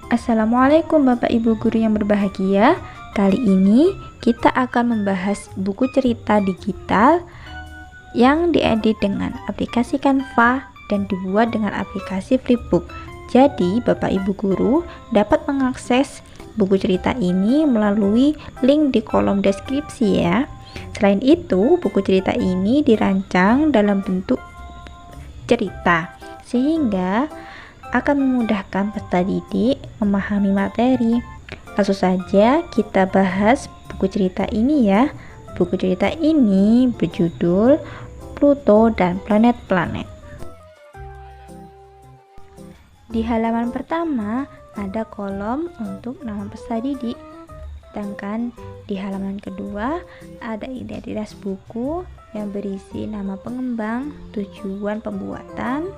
Assalamualaikum Bapak Ibu Guru yang berbahagia. Kali ini kita akan membahas buku cerita digital yang diedit dengan aplikasi Canva dan dibuat dengan aplikasi Flipbook. Jadi Bapak Ibu Guru dapat mengakses buku cerita ini melalui link di kolom deskripsi ya. Selain itu, buku cerita ini dirancang dalam bentuk cerita sehingga akan memudahkan peserta didik memahami materi. Langsung saja kita bahas buku cerita ini ya. Buku cerita ini berjudul Pluto dan Planet-Planet. Di halaman pertama ada kolom untuk nama peserta didik. Sedangkan di halaman kedua ada identitas buku yang berisi nama pengembang, tujuan pembuatan,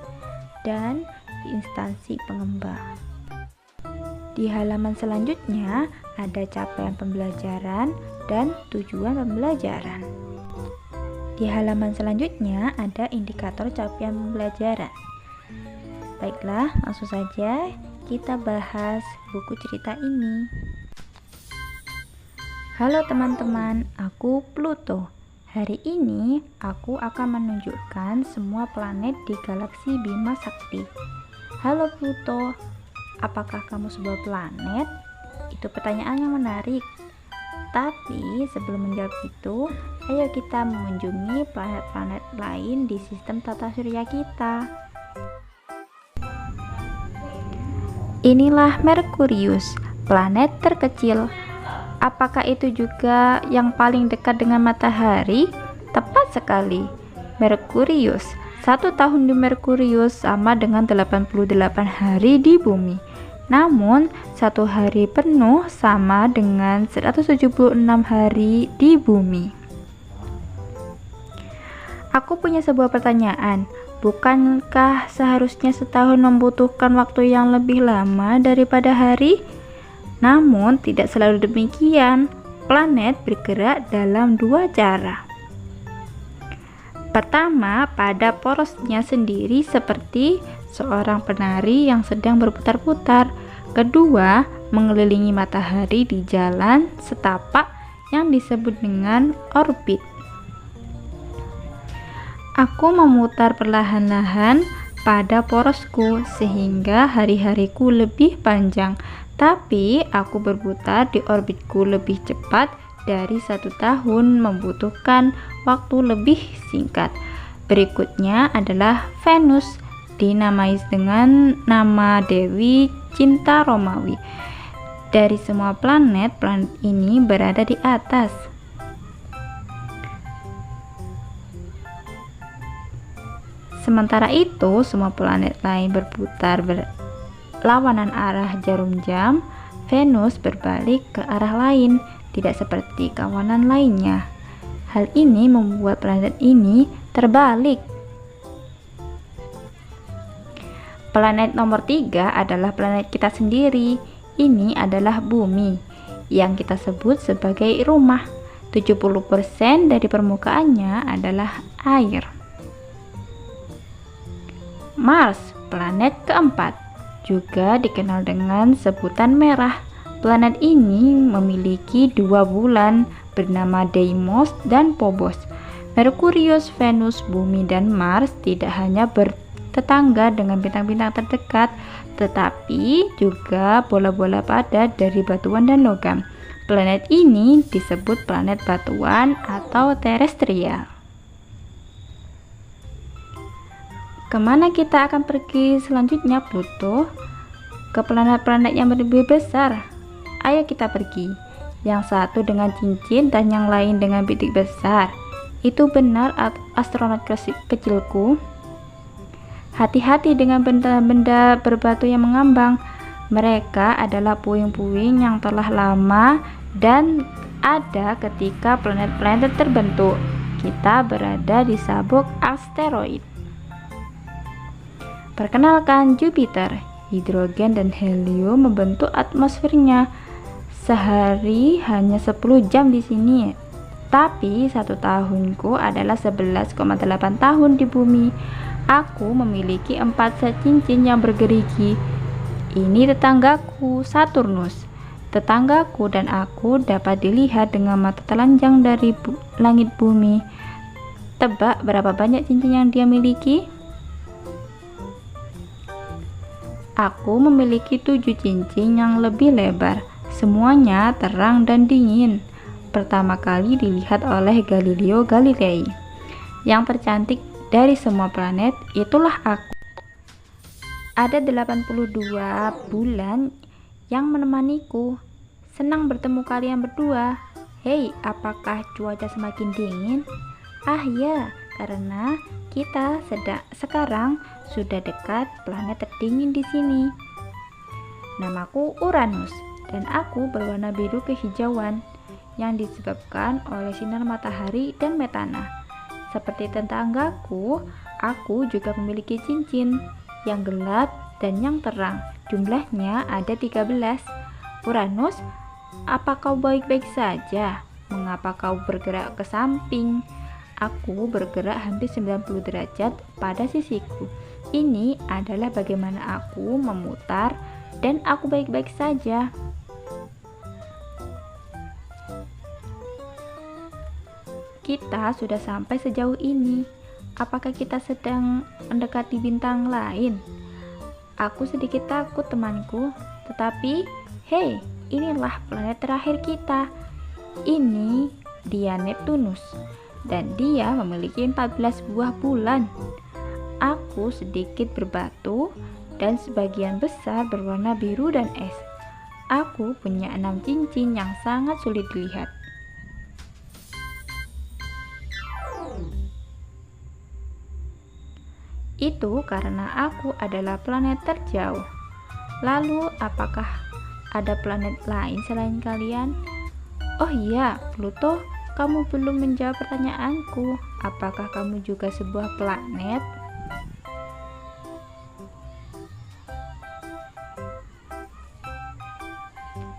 dan instansi pengembang. Di halaman selanjutnya ada capaian pembelajaran dan tujuan pembelajaran. Di halaman selanjutnya ada indikator capaian pembelajaran. Baiklah, langsung saja kita bahas buku cerita ini. Halo teman-teman, aku Pluto. Hari ini aku akan menunjukkan semua planet di galaksi Bima Sakti. Halo Pluto, apakah kamu sebuah planet? Itu pertanyaan yang menarik. Tapi sebelum menjawab itu, ayo kita mengunjungi planet-planet lain di sistem tata surya kita. Inilah Merkurius, planet terkecil. Apakah itu juga yang paling dekat dengan matahari? Tepat sekali. Merkurius. 1 tahun di Merkurius sama dengan 88 hari di bumi. Namun, 1 hari penuh sama dengan 176 hari di bumi. Aku punya sebuah pertanyaan. Bukankah seharusnya setahun membutuhkan waktu yang lebih lama daripada hari? Namun, tidak selalu demikian. Planet bergerak dalam 2 cara. Pertama, pada porosnya sendiri seperti seorang penari yang sedang berputar-putar. Kedua, mengelilingi matahari di jalan setapak yang disebut dengan orbit. Aku memutar perlahan-lahan pada porosku sehingga hari-hariku lebih panjang. Tapi aku berputar di orbitku lebih cepat dari 1 tahun, membutuhkan waktu lebih singkat. Berikutnya adalah Venus, dinamai dengan nama Dewi Cinta Romawi. Dari semua planet, planet ini berada di atas. Sementara itu, semua planet lain berputar berlawanan arah jarum jam. Venus berbalik ke arah lain, tidak seperti kawanan lainnya. Hal ini membuat planet ini terbalik. Planet nomor 3 adalah planet kita sendiri. Ini adalah bumi, yang kita sebut sebagai rumah. 70% dari permukaannya adalah air. Mars, planet keempat, juga dikenal dengan sebutan merah. Planet ini memiliki 2 bulan bernama Deimos dan Phobos. Merkurius, Venus, Bumi, dan Mars tidak hanya bertetangga dengan bintang-bintang terdekat, tetapi juga bola-bola padat dari batuan dan logam. Planet ini disebut planet batuan atau terestrial. Kemana kita akan pergi selanjutnya, Pluto? Ke planet-planet yang lebih besar. Ayo kita pergi. Yang satu dengan cincin dan yang lain dengan bintik besar. Itu benar astronot kecilku. Hati-hati dengan benda-benda berbatu yang mengambang. Mereka adalah puing-puing yang telah lama dan ada ketika planet-planet terbentuk. Kita berada di sabuk asteroid. Perkenalkan Jupiter. Hidrogen dan helium membentuk atmosfernya. Sehari hanya 10 jam di sini. Tapi 1 tahunku adalah 11,8 tahun di bumi. Aku memiliki 4 set cincin yang bergerigi. Ini tetanggaku, Saturnus. Tetanggaku dan aku dapat dilihat dengan mata telanjang dari langit bumi. Tebak berapa banyak cincin yang dia miliki? Aku memiliki 7 cincin yang lebih lebar. Semuanya terang dan dingin. Pertama kali dilihat oleh Galileo Galilei. Yang tercantik dari semua planet itulah aku. Ada 82 bulan yang menemaniku. Senang bertemu kalian berdua. Hei, apakah cuaca semakin dingin? Ah ya, karena kita sekarang sudah dekat planet terdingin di sini. Namaku Uranus dan aku berwarna biru kehijauan yang disebabkan oleh sinar matahari dan metana. Seperti tetanggaku, aku juga memiliki cincin yang gelap dan yang terang. Jumlahnya ada 13. Uranus, apa kau baik-baik saja? Mengapa kau bergerak ke samping? Aku bergerak hampir 90 derajat pada sisiku. Ini adalah bagaimana aku memutar dan aku baik-baik saja. Kita sudah sampai sejauh ini. Apakah kita sedang mendekati bintang lain? Aku sedikit takut, temanku. Tetapi, hei, inilah planet terakhir kita. Ini dia Neptunus. Dan dia memiliki 14 buah bulan. Aku sedikit berbatu dan sebagian besar berwarna biru dan es. Aku punya 6 cincin yang sangat sulit dilihat. Itu karena aku adalah planet terjauh. Lalu, apakah ada planet lain selain kalian? Oh iya, Pluto. Kamu belum menjawab pertanyaanku. Apakah kamu juga sebuah planet?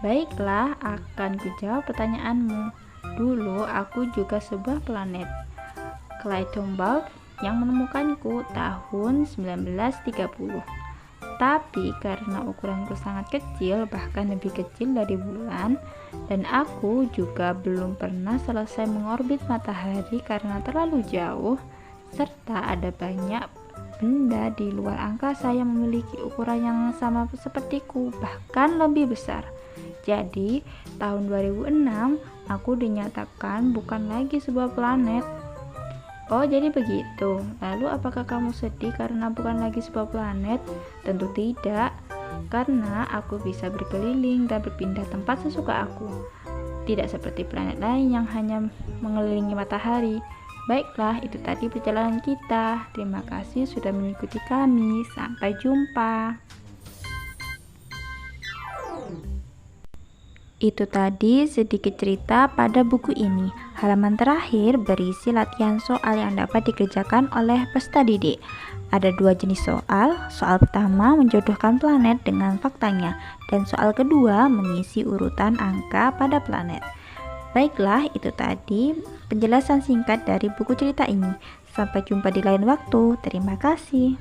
Baiklah, akan kujawab pertanyaanmu. Dulu aku juga sebuah planet. Clytemnestra yang menemukanku tahun 1930. Tapi karena ukuranku sangat kecil, bahkan lebih kecil dari bulan, dan aku juga belum pernah selesai mengorbit matahari karena terlalu jauh, serta ada banyak benda di luar angkasa yang memiliki ukuran yang sama sepertiku, bahkan lebih besar. Jadi, tahun 2006, aku dinyatakan bukan lagi sebuah planet. Oh, jadi begitu. Lalu apakah kamu sedih karena bukan lagi sebuah planet? Tentu tidak, karena aku bisa berkeliling dan berpindah tempat sesuka aku. Tidak seperti planet lain yang hanya mengelilingi matahari. Baiklah, itu tadi perjalanan kita. Terima kasih sudah mengikuti kami. Sampai jumpa. Itu tadi sedikit cerita pada buku ini. Halaman terakhir berisi latihan soal yang dapat dikerjakan oleh peserta didik. Ada 2 jenis soal. Soal pertama menjodohkan planet dengan faktanya, dan soal kedua mengisi urutan angka pada planet. Baiklah, itu tadi penjelasan singkat dari buku cerita ini. Sampai jumpa di lain waktu. Terima kasih.